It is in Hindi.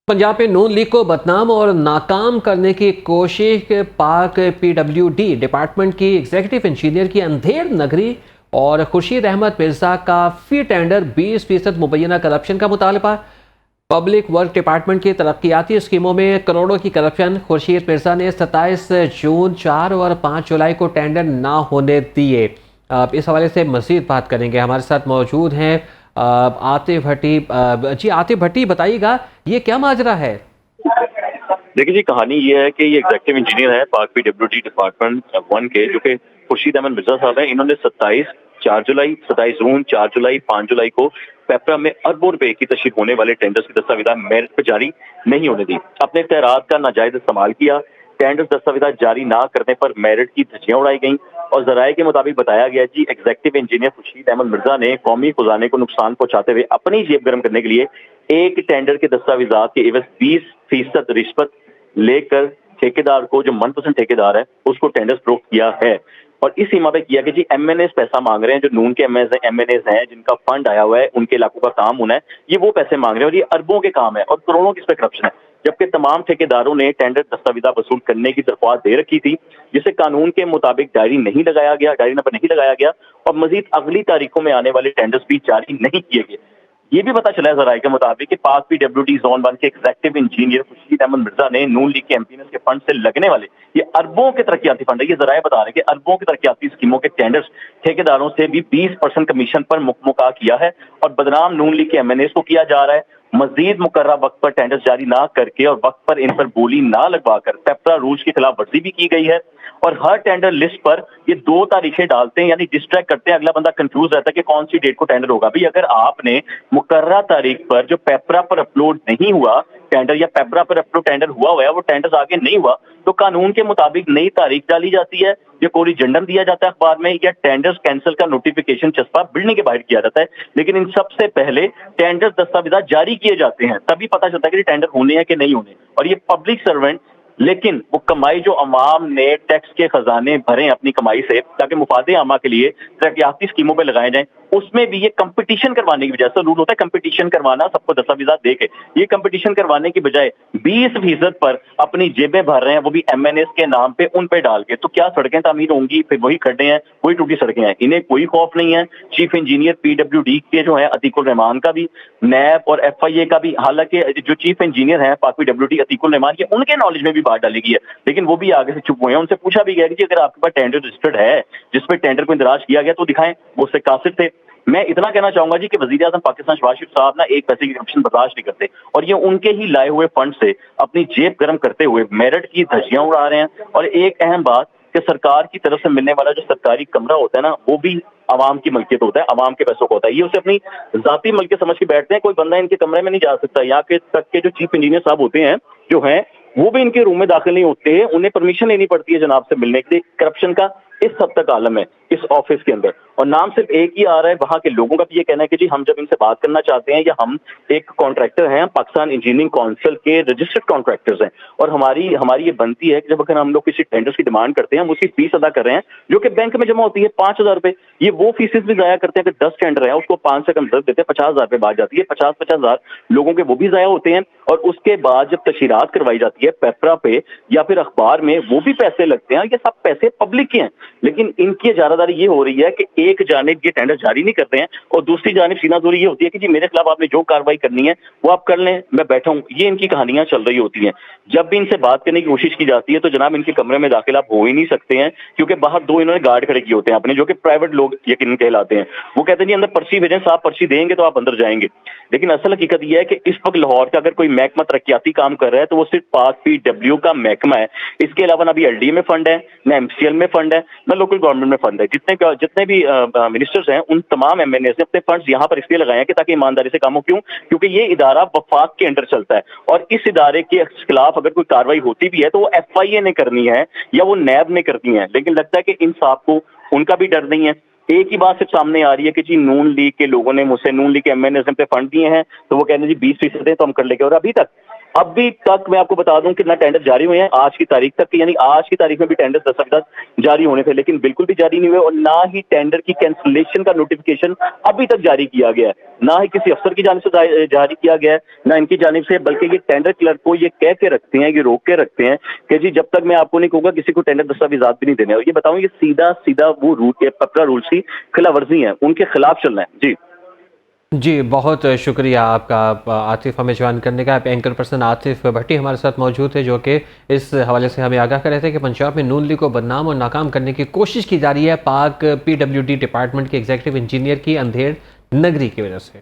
पंजाब में नून लीग को बदनाम और नाकाम करने की कोशिश पाक पीडब्ल्यूडी डिपार्टमेंट की एग्जीक्यूटिव इंजीनियर की अंधेर नगरी और खुर्शीद अहमद मिर्जा का फी टेंडर 20% मुबैना करप्शन का मुतालबा। पब्लिक वर्क डिपार्टमेंट की तरक्याती स्कीमों में करोड़ों की करप्शन। खुर्शीद मिर्जा ने 27 जून 4 और 5 जुलाई को टेंडर ना होने दिए। अब इस हवाले से मजीद बात करेंगे। हमारे साथ मौजूद हैं आतिफ भट्टी। जी आतिफ भट्टी, बताइएगा ये क्या माजरा है? देखिए जी, कहानी ये है कि ये एग्जीक्यूटिव इंजीनियर है पाक पीडब्ल्यूडी डिपार्टमेंट 1 के, जो कि खुर्शीद अहमद मिर्जा साहब हैं। इन्होंने 27 जुलाई 4 जुलाई 5 जुलाई को पेपरा में अरबों रुपए की तशरीह होने वाले टेंडर्स की दस्तावेज़ मेरिट पर जारी नहीं होने दी। अपने इख्तियारात का नाजायज इस्तेमाल किया। टेंडर दस्तावेज़ जारी ना करने पर मेरिट की धज्जियां उड़ाई गई और जराये के मुताबिक बताया गया जी, एग्जीक्यूटिव इंजीनियर खुर्शीद अहमद मिर्जा ने कौमी खजाने को नुकसान पहुंचाते हुए अपनी जेब गर्म करने के लिए एक टेंडर के दस्तावेजात के एवज 20% रिश्वत लेकर ठेकेदार को, जो मनपसंद ठेकेदार है, उसको टेंडर फरोख्त किया है। और इस सीमा पे किया कि जी एमएनएस पैसा मांग रहे हैं, जो नून के एमएनएस हैं जिनका फंड आया हुआ है, उनके इलाकों का काम होना है, ये वो पैसे मांग रहे हैं और ये अरबों के काम है और करोड़ों की इस पे करप्शन है। जबकि तमाम ठेकेदारों ने टेंडर दस्तावेजा वसूल करने की दरख्वास्त दे रखी थी, जिसे कानून के मुताबिक डायरी नंबर नहीं लगाया गया और मजीद अगली तारीखों में आने वाले टेंडर्स भी जारी नहीं किए गए। ये भी पता चला है जराये के मुताबिक कि पाक पीडब्ल्यूडी जोन 1 के एग्जीक्यूटिव इंजीनियर खुर्शीद अहमद मिर्जा ने नून लीग के एमपीएनएस के फंड से लगने वाले ये अरबों के तरक्याती फंड है, ये जराये बता रहे हैं कि अरबों के तरक्याती स्कीमों के टेंडर्स ठेकेदारों से भी 20% कमीशन पर मुकमुका किया है और बदनाम नून लीग के एमएनएस को किया जा रहा है। मजीद मुकर्रा वक्त पर टेंडर्स जारी ना करके और वक्त पर इन पर बोली ना लगवाकर पेपरा रूल्स की खिलाफ वर्जी भी की गई है और हर टेंडर लिस्ट पर ये 2 तारीखें डालते हैं, यानी डिस्ट्रैक्ट करते हैं। अगला बंदा कंफ्यूज रहता है कि कौन सी डेट को टेंडर होगा। भाई, अगर आपने मुकर्रा तारीख पर जो पेपरा पर अपलोड नहीं हुआ टेंडर या पेपरा पर अपलोड टेंडर हुआ है वो टेंडर आगे नहीं हुआ, तो कानून के मुताबिक नई तारीख डाली जाती है या कोई जेंडम दिया जाता है अखबार में या टेंडर्स कैंसिल का नोटिफिकेशन चस्पा बिल्डिंग के बाहर किया जाता है। लेकिन इन सबसे पहले टेंडर दस्तावेज जारी किए जाते हैं, तभी पता चलता है कि टेंडर होने हैं कि नहीं होने। और ये पब्लिक सर्वेंट, लेकिन वो कमाई जो अवाम ने टैक्स के खजाने भरे अपनी कमाई से ताकि मुफादे आमा के लिए तरक्याती स्कीमों पे लगाए जाएं, उसमें भी ये कंपटीशन करवाने की वजह से रूल होता है कंपटीशन करवाना, सबको दस्तावेजात दे के ये कंपटीशन करवाने की बजाय 20% पर अपनी जेबें भर रहे हैं, वो भी एमएनएस के नाम पे उन पे डाल के। तो क्या सड़कें तामीर होंगी? फिर वही खड्डे हैं, वही टूटी सड़कें हैं। इन्हें कोई खौफ नहीं है। चीफ इंजीनियर पीडब्ल्यूडी के जो है अतीकुल रहमान का भी, नैब और एफआईए का भी, हालांकि जो चीफ इंजीनियर है पाक पीडब्ल्यूडी अतीकुल रहमान, ये उनके नॉलेज में भी बात डाली गई है, लेकिन वो भी आगे से चुप हुए हैं। उनसे पूछा भी गया कि अगर आपके पास टेंडर रजिस्टर्ड है जिसपे टेंडर को इंदराज किया गया तो दिखाएं, वो उससे कासिर थे। मैं इतना कहना चाहूंगा जी कि वजीर आजम पाकिस्तान शहबाज शरीफ साहब ना एक पैसे की करप्शन बर्दाश्त नहीं करते और ये उनके ही लाए हुए फंड से अपनी जेब गर्म करते हुए मेरिट की धज्जियां उड़ा रहे हैं। और एक अहम बात कि सरकार की तरफ से मिलने वाला जो सरकारी कमरा होता है ना, वो भी आवाम की मलकियत होता है, आवाम के पैसों का होता है। ये उसे अपनी जाती मलकियत समझ के बैठते हैं। कोई बंदा इनके कमरे में नहीं जा सकता। यहाँ के तक के जो चीफ इंजीनियर साहब होते हैं जो हैं, वो भी इनके रूम में दाखिल नहीं होते हैं, उन्हें परमिशन लेनी पड़ती है जनाब से मिलने के लिए। करप्शन का इस हद तक आलम है इस ऑफिस के अंदर और नाम सिर्फ एक ही आ रहा है। वहां के लोगों का भी ये कहना है कि जी हम जब इनसे बात करना चाहते हैं, या हम एक कॉन्ट्रैक्टर हैं, पाकिस्तान इंजीनियरिंग काउंसिल के रजिस्टर्ड कॉन्ट्रैक्टर्स हैं और हमारी ये बनती है कि जब अगर हम लोग किसी टेंडर्स की डिमांड करते हैं, हम उसकी फीस अदा कर रहे हैं जो कि बैंक में जमा होती है 5,000 रुपए। ये वो फीसेस भी जाया करते हैं। अगर 10 टेंडर है उसको 5 से कम दर देते हैं, 50,000 रुपए बात जाती है। 50,000 लोगों के वो भी जाया होते हैं और उसके बाद जब तशहीरात करवाई जाती है पेपरा पे या फिर अखबार में, वो भी पैसे लगते हैं। ये सब पैसे पब्लिक के हैं, लेकिन इनकी इजारादारी ये हो रही है कि एक जानिब ये टेंडर जारी नहीं करते हैं और दूसरी जानिब सीनाजोरी ये होती है कि जी मेरे खिलाफ आपने जो कार्रवाई करनी है वो आप कर लें, मैं बैठा हूं। ये इनकी कहानियां चल रही होती हैं। जब भी इनसे बात करने की कोशिश की जाती है तो जनाब इनके कमरे में दाखिल आप हो ही नहीं सकते हैं, क्योंकि बाहर 2 इन्होंने गार्ड खड़े किए होते हैं अपने, जो कि प्राइवेट लोग यकीन कहलाते हैं। वो कहते हैं जी अंदर पर्ची भेजें, साहब पर्ची देंगे तो आप अंदर जाएंगे। लेकिन असल हकीकत यह है कि इस वक्त लाहौर का अगर कोई महकमा तरक्याती काम कर रहा है तो वो सिर्फ पाक पीडब्ल्यू का महकमा है। इसके अलावा ना भी एलडीए में फंड है, ना एमसीएल में फंड है, ना लोकल गवर्नमेंट में फंड है। जितने भी मिनिस्टर्स हैं उन तमाम एमएनएस ने अपने फंड्स यहाँ पर इसलिए लगाए हैं कि ताकि ईमानदारी से काम हो। क्यों? क्योंकि ये इदारा वफाक के अंडर चलता है और इस इदारे के खिलाफ अगर कोई कार्रवाई होती भी है तो वो एफआईए ने करनी है या वो नैब ने करनी है। लेकिन लगता है कि इन साहब को उनका भी डर नहीं है। एक ही बात सिर्फ सामने आ रही है कि जी नून लीग के लोगों ने मुझसे, नून लीग के एमएनएस पे फंड दिए हैं तो वो कहने जी 20% तो हम कर लेंगे। और अभी तक अभी तक मैं आपको बता दूं कि ना टेंडर जारी हुए हैं आज की तारीख तक, यानी आज की तारीख में भी टेंडर दस्तखत जारी होने थे, लेकिन बिल्कुल भी जारी नहीं हुए और ना ही टेंडर की कैंसिलेशन का नोटिफिकेशन अभी तक जारी किया गया है, ना ही किसी अफसर की जानिब से जारी किया गया है, ना इनकी जानिब से, बल्कि ये टेंडर क्लर्क को ये कह के रखते हैं, ये रोक के रखते हैं कि जी जब तक मैं आपको नहीं कहूंगा किसी को टेंडर दस्तावेजात भी नहीं देने। और ये बताऊं, ये सीधा सीधा वो रूल, पक्का रूल्स की खिलाफवर्जी है, उनके खिलाफ चलना है। जी जी, बहुत शुक्रिया आपका आतिफ हमें ज्वाइन करने का। एंकर पर्सन आतिफ भट्टी हमारे साथ मौजूद थे, जो कि इस हवाले से हमें आगाह कर रहे थे कि पंजाब में नून लीग को बदनाम और नाकाम करने की कोशिश की जा रही है पाक PWD डिपार्टमेंट के एग्जीक्यूटिव इंजीनियर की अंधेर नगरी की वजह से।